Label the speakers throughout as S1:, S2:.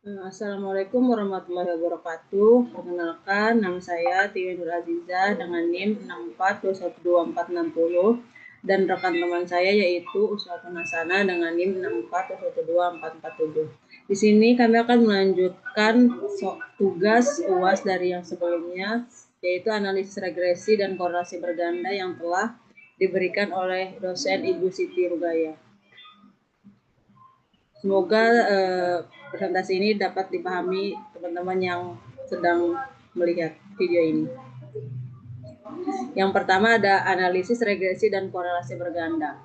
S1: Assalamualaikum warahmatullahi wabarakatuh. Perkenalkan, nama saya Tiwi Nur Azizah dengan NIM 64212460 dan rekan teman saya yaitu Uswatun Hasanah dengan NIM 64212447. Di sini kami akan melanjutkan tugas UAS dari yang sebelumnya, yaitu analisis regresi dan korelasi berganda yang telah diberikan oleh dosen Ibu Siti Rugaya. Semoga presentasi ini dapat dipahami teman-teman yang sedang melihat video ini. Yang pertama ada analisis regresi dan korelasi berganda.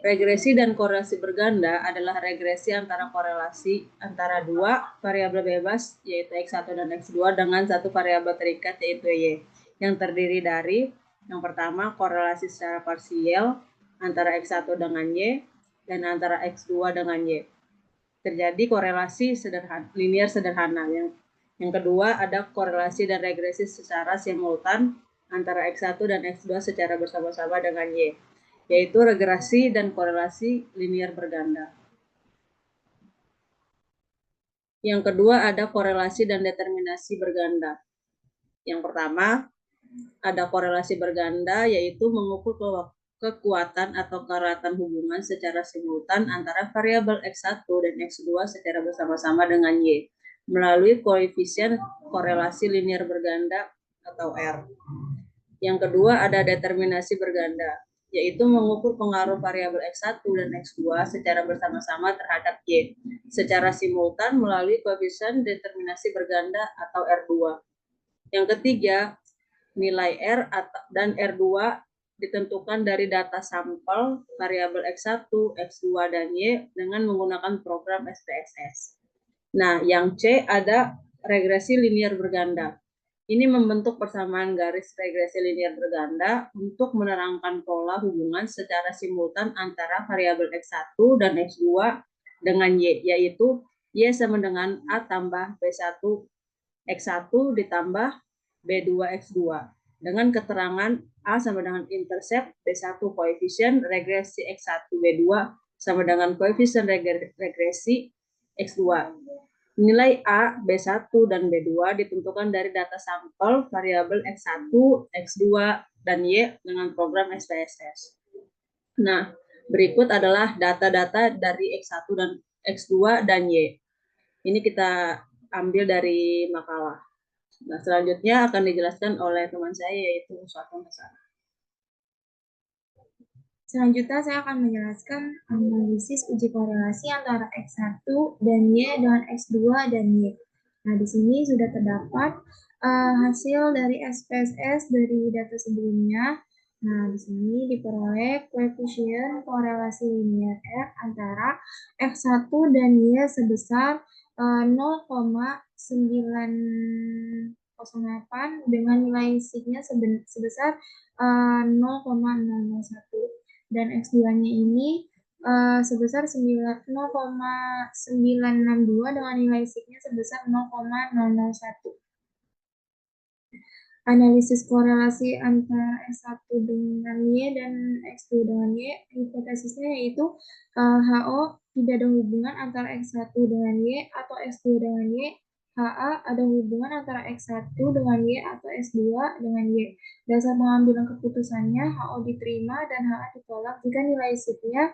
S1: Regresi dan korelasi berganda adalah regresi antara korelasi antara dua variabel bebas yaitu X1 dan X2 dengan satu variabel terikat yaitu Y, yang terdiri dari yang pertama korelasi secara parsial antara X1 dengan Y dan antara X2 dengan Y. Terjadi korelasi linear sederhana. Yang kedua ada korelasi dan regresi secara simultan antara X1 dan X2 secara bersama-sama dengan Y, yaitu regresi dan korelasi linear berganda. Yang kedua ada korelasi dan determinasi berganda. Yang pertama ada korelasi berganda, yaitu mengukur kekuatan atau keratan hubungan secara simultan antara variabel X1 dan X2 secara bersama-sama dengan Y melalui koefisien korelasi linear berganda atau R. Yang kedua ada determinasi berganda, yaitu mengukur pengaruh variabel X1 dan X2 secara bersama-sama terhadap Y secara simultan melalui koefisien determinasi berganda atau R2. Yang ketiga, nilai R dan R2 ditentukan dari data sampel variabel X1, X2, dan Y dengan menggunakan program SPSS. Nah, yang C ada regresi linear berganda. Ini membentuk persamaan garis regresi linear berganda untuk menerangkan pola hubungan secara simultan antara variabel X1 dan X2 dengan Y, yaitu Y sama dengan A tambah B1 X1 ditambah B2 X2 dengan keterangan A sama dengan intercept, B1 koefisien regresi X1 B2 sama dengan koefisien regresi X2. Nilai A, B1, dan B2 ditentukan dari data sampel variabel X1, X2, dan Y dengan program SPSS. Nah, berikut adalah data-data dari X1 dan X2 dan Y. Ini kita ambil dari makalah. Nah, selanjutnya akan dijelaskan oleh teman saya yaitu Uswatun Hasanah.
S2: Selanjutnya saya akan menjelaskan analisis uji korelasi antara X1 dan Y dengan X2 dan Y. Nah, di sini sudah terdapat hasil dari SPSS dari data sebelumnya. Nah, di sini diperoleh koefisien korelasi linear R antara X1 dan Y sebesar 0,908 dengan nilai sigma sebesar 0,001 dan X2-nya ini sebesar 0,962 dengan nilai sigma sebesar 0,001. Analisis korelasi antara X1 dengan Y dan X2 dengan Y, hipotesisnya yaitu HO tidak ada hubungan antara X1 dengan Y atau X2 dengan Y. HA ada hubungan antara X1 dengan Y atau S2 dengan Y. Dasar pengambilan keputusannya, HO diterima dan HA ditolak jika nilai sigma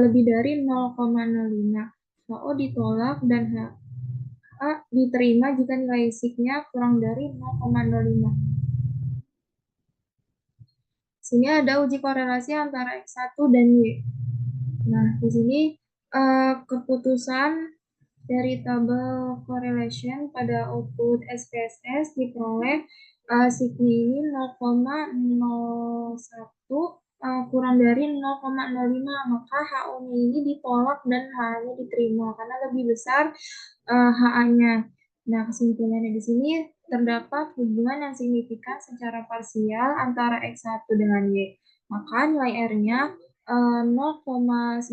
S2: lebih dari 0,05. HO ditolak dan HA diterima jika nilai sigma kurang dari 0,05. Sini ada uji korelasi antara X1 dan Y. Nah, di sini keputusan dari tabel correlation pada output SPSS diperoleh sigma ini 0,01 kurang dari 0,05, maka HO-nya ini ditolak dan HA-nya diterima karena lebih besar HA-nya. Nah, kesimpulannya di sini terdapat hubungan yang signifikan secara parsial antara X1 dengan Y. Maka nilai R-nya 0,908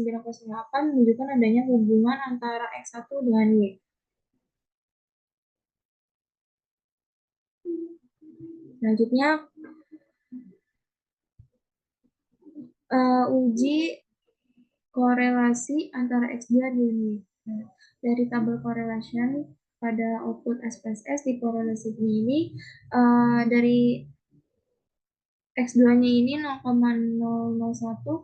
S2: menunjukkan adanya hubungan antara X1 dengan Y. Selanjutnya, uji korelasi antara X2 dan Y. dari tabel correlation pada output SPSS di korelasi ini dari X2-nya ini 0,001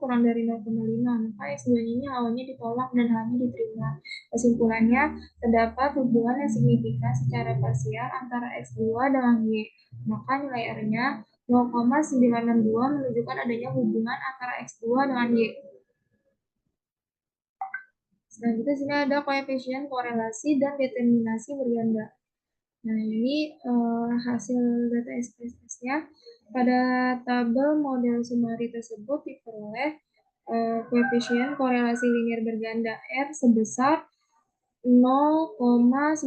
S2: kurang dari 0,5, maka X2-nya ini awalnya ditolak dan hanya diterima. Kesimpulannya, terdapat hubungan yang signifikan secara parsial antara X2 dengan Y, maka nilai R-nya 0,962 menunjukkan adanya hubungan antara X2 dengan Y. Selanjutnya sini ada koefisien korelasi dan determinasi berganda. Nah, ini hasil data SPSS-nya. Pada tabel model sumari tersebut diperoleh koefisien korelasi linear berganda R sebesar 0,972,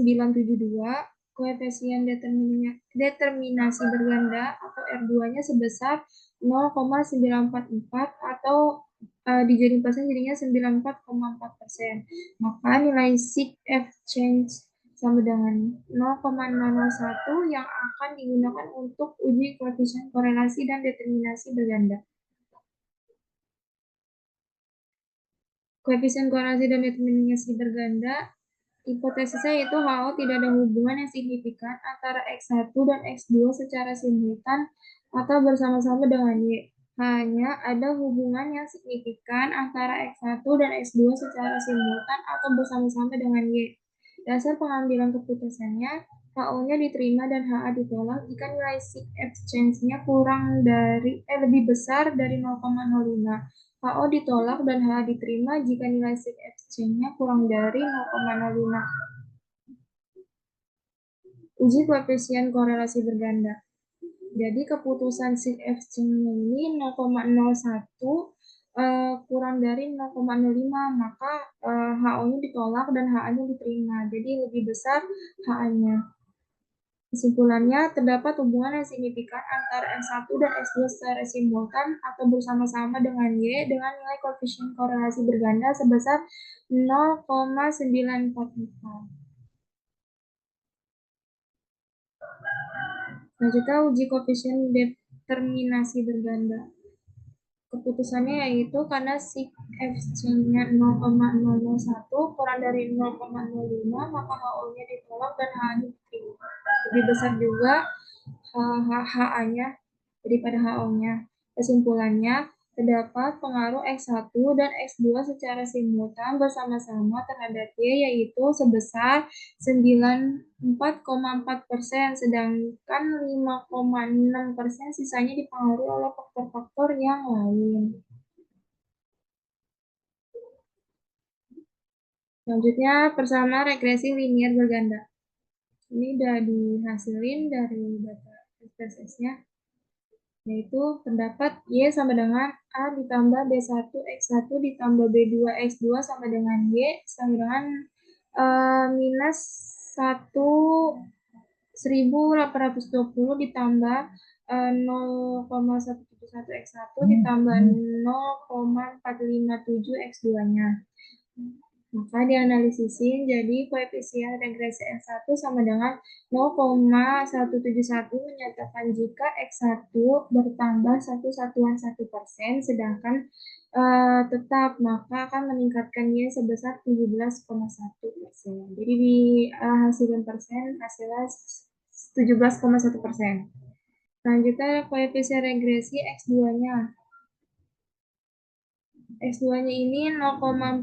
S2: koefisien determinasi berganda atau R2-nya sebesar 0,944 atau dijadiin persen jadinya 94,4%. Maka nilai sig F change sama dengan 0,001 yang akan digunakan untuk uji koefisien korelasi dan determinasi berganda. Koefisien korelasi dan determinasi berganda hipotesisnya yaitu HO tidak ada hubungan yang signifikan antara X1 dan X2 secara simultan atau bersama-sama dengan Y. Hanya ada hubungan yang signifikan antara X1 dan X2 secara simultan atau bersama-sama dengan Y. Dasar pengambilan keputusannya, HO-nya diterima dan HA ditolak jika nilai sig exchange-nya lebih besar dari 0,05. HO ditolak dan HA diterima jika nilai sig exchange-nya kurang dari 0,05. Uji koefisien korelasi berganda. Jadi keputusan sig exchange-nya ini 0,01 kurang dari 0,05, maka HO-nya ditolak dan HA-nya diterima. Jadi lebih besar HA-nya. Kesimpulannya, terdapat hubungan yang signifikan antara X1 dan X2 secara simultan atau bersama-sama dengan Y dengan nilai koefisien korelasi berganda sebesar 0,944. Selanjutnya, uji koefisien determinasi berganda. Keputusannya yaitu karena sig F-nya 0,001 kurang dari 0,05, maka HO-nya ditolak dan H-nya diterima. Lebih besar juga HA-nya daripada HO-nya. Kesimpulannya, terdapat pengaruh X1 dan X2 secara simultan bersama-sama terhadap Y, yaitu sebesar 94,4%, sedangkan 5,6% sisanya dipengaruhi oleh faktor-faktor yang lain. Selanjutnya, persamaan regresi linear berganda. Ini udah dihasilin dari data SPSS-nya, yaitu terdapat Y sama dengan A ditambah B1 X1 ditambah B2 X2 sama dengan Y sama dengan minus 1820 ditambah 0,171 X1 ditambah 0,457 X2-nya. Maka dianalisisin jadi koefisien regresi X1 sama dengan 0,171 menyatakan jika X1 bertambah 1/1%, sedangkan tetap maka akan meningkatkan Y sebesar 17,1%. Jadi di hasilkan persen hasilnya 17,1%. Selanjutnya koefisien regresi X2-nya. X2-nya ini 0,457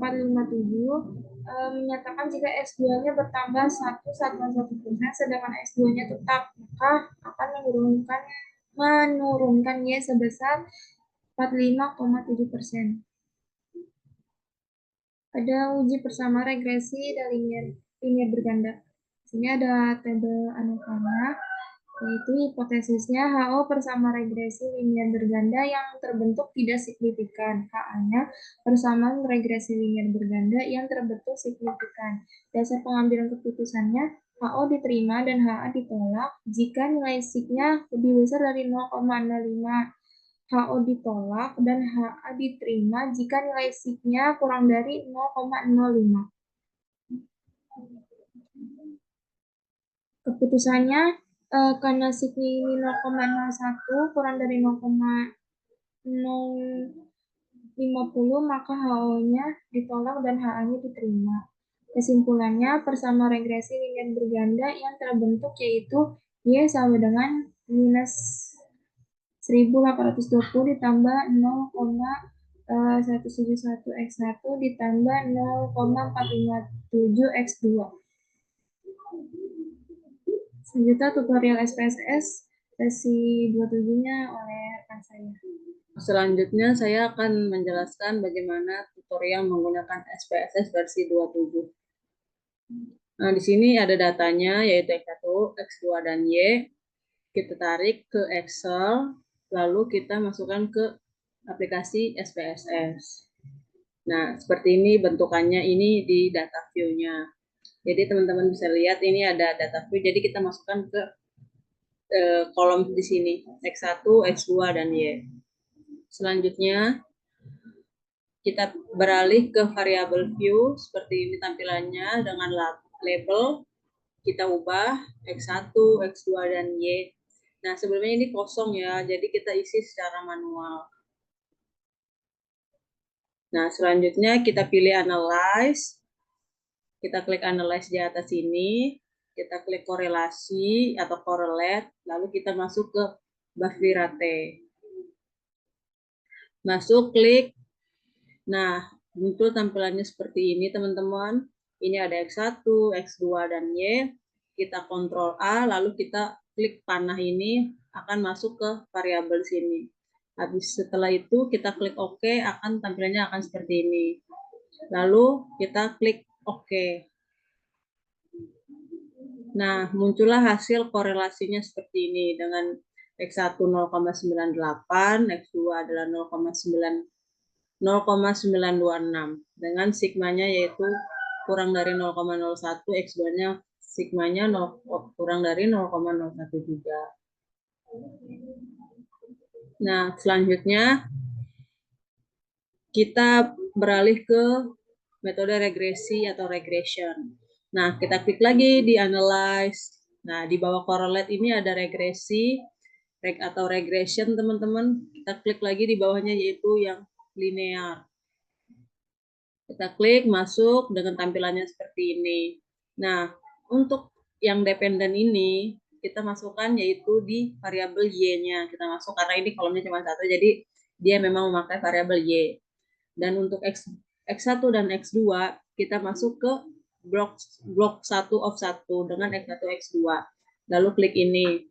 S2: menyatakan jika X2-nya bertambah 1/1%, sedangkan X2-nya tetap, maka akan menurunkan Y sebesar 45,7%. Ada uji bersama regresi dan linear berganda. Sini ada tabel anugerahnya, yaitu hipotesisnya HO bersama regresi linear berganda yang terbentuk tidak signifikan. HA-nya persamaan regresi linear berganda yang terbentuk signifikan. Dasar pengambilan keputusannya, HO diterima dan HA ditolak jika nilai sig-nya lebih besar dari 0,05. HO ditolak dan HA diterima jika nilai sig-nya kurang dari 0,05. Keputusannya karena sig-nya ini 0,01 kurang dari 0,050, maka HO-nya ditolak dan HA-nya diterima. Kesimpulannya, persama regresi linier berganda yang terbentuk yaitu Y sama dengan minus 1820 ditambah 0,171 X1 ditambah 0,457 X2. Selanjutnya tutorial SPSS sesi 27-nya oleh rekan saya.
S1: Selanjutnya saya akan menjelaskan bagaimana tutorial menggunakan SPSS versi 27. Nah, di sini ada datanya yaitu X1, X2, dan Y. Kita tarik ke Excel, lalu kita masukkan ke aplikasi SPSS. Nah, seperti ini bentukannya ini di data view-nya. Jadi teman-teman bisa lihat ini ada data view, jadi kita masukkan ke kolom di sini, X1, X2, dan Y. Selanjutnya, kita beralih ke variabel view, seperti ini tampilannya dengan label, kita ubah X1, X2, dan Y. Nah, sebelumnya ini kosong ya, jadi kita isi secara manual. Nah, selanjutnya kita pilih Analyze. Kita klik Analyze di atas ini. Kita klik korelasi atau correlate. Lalu kita masuk ke Buffy rate. Masuk, klik. Nah, muncul tampilannya seperti ini, teman-teman. Ini ada X1, X2, dan Y. Kita Ctrl A, lalu kita klik panah ini, akan masuk ke variabel sini. Habis setelah itu, kita klik OK, tampilannya akan seperti ini. Lalu kita klik OK. Nah, muncullah hasil korelasinya seperti ini dengan X1 0,98, X2 adalah 0,926 dengan sigmanya yaitu kurang dari 0,01, X2-nya sigmanya kurang dari 0,01 juga. Nah, selanjutnya kita beralih ke metode regresi atau regression. Nah, kita klik lagi di Analyze. Nah, di bawah correlate ini ada regresi atau regression, teman-teman. Kita klik lagi di bawahnya yaitu yang linear. Kita klik masuk dengan tampilannya seperti ini. Nah, untuk yang dependen ini kita masukkan yaitu di variabel Y-nya. Kita masuk karena ini kolomnya cuma satu, jadi dia memang memakai variabel Y. Dan untuk X1 dan X2 kita masuk ke blok 1 of 1 dengan X1 X2. Lalu klik ini.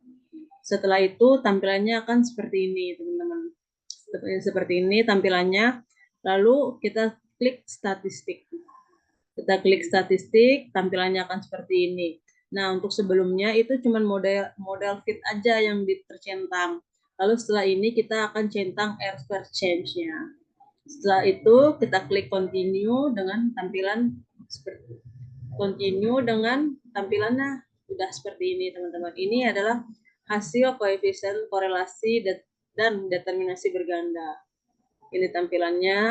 S1: Setelah itu tampilannya akan seperti ini, teman-teman. Seperti ini tampilannya. Lalu kita klik statistik. Kita klik statistik, tampilannya akan seperti ini. Nah, untuk sebelumnya itu cuma model fit aja yang tercentang. Lalu setelah ini kita akan centang R square change-nya. Setelah itu kita klik continue dengan tampilan seperti continue dengan tampilannya sudah seperti ini, teman-teman. Ini adalah hasil koefisien korelasi dan determinasi berganda. Ini tampilannya.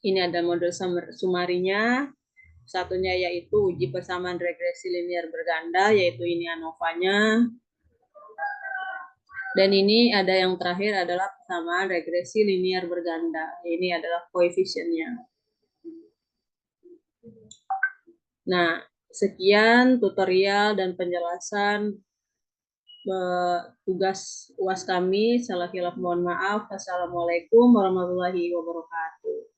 S1: Ini ada model sumarinya. Satunya yaitu uji persamaan regresi linear berganda, yaitu ini ANOVA-nya. Dan ini ada yang terakhir adalah persamaan regresi linear berganda. Ini adalah koefisiennya. Nah, sekian tutorial dan penjelasan tugas UAS kami. Salah khilaf mohon maaf. Assalamualaikum warahmatullahi wabarakatuh.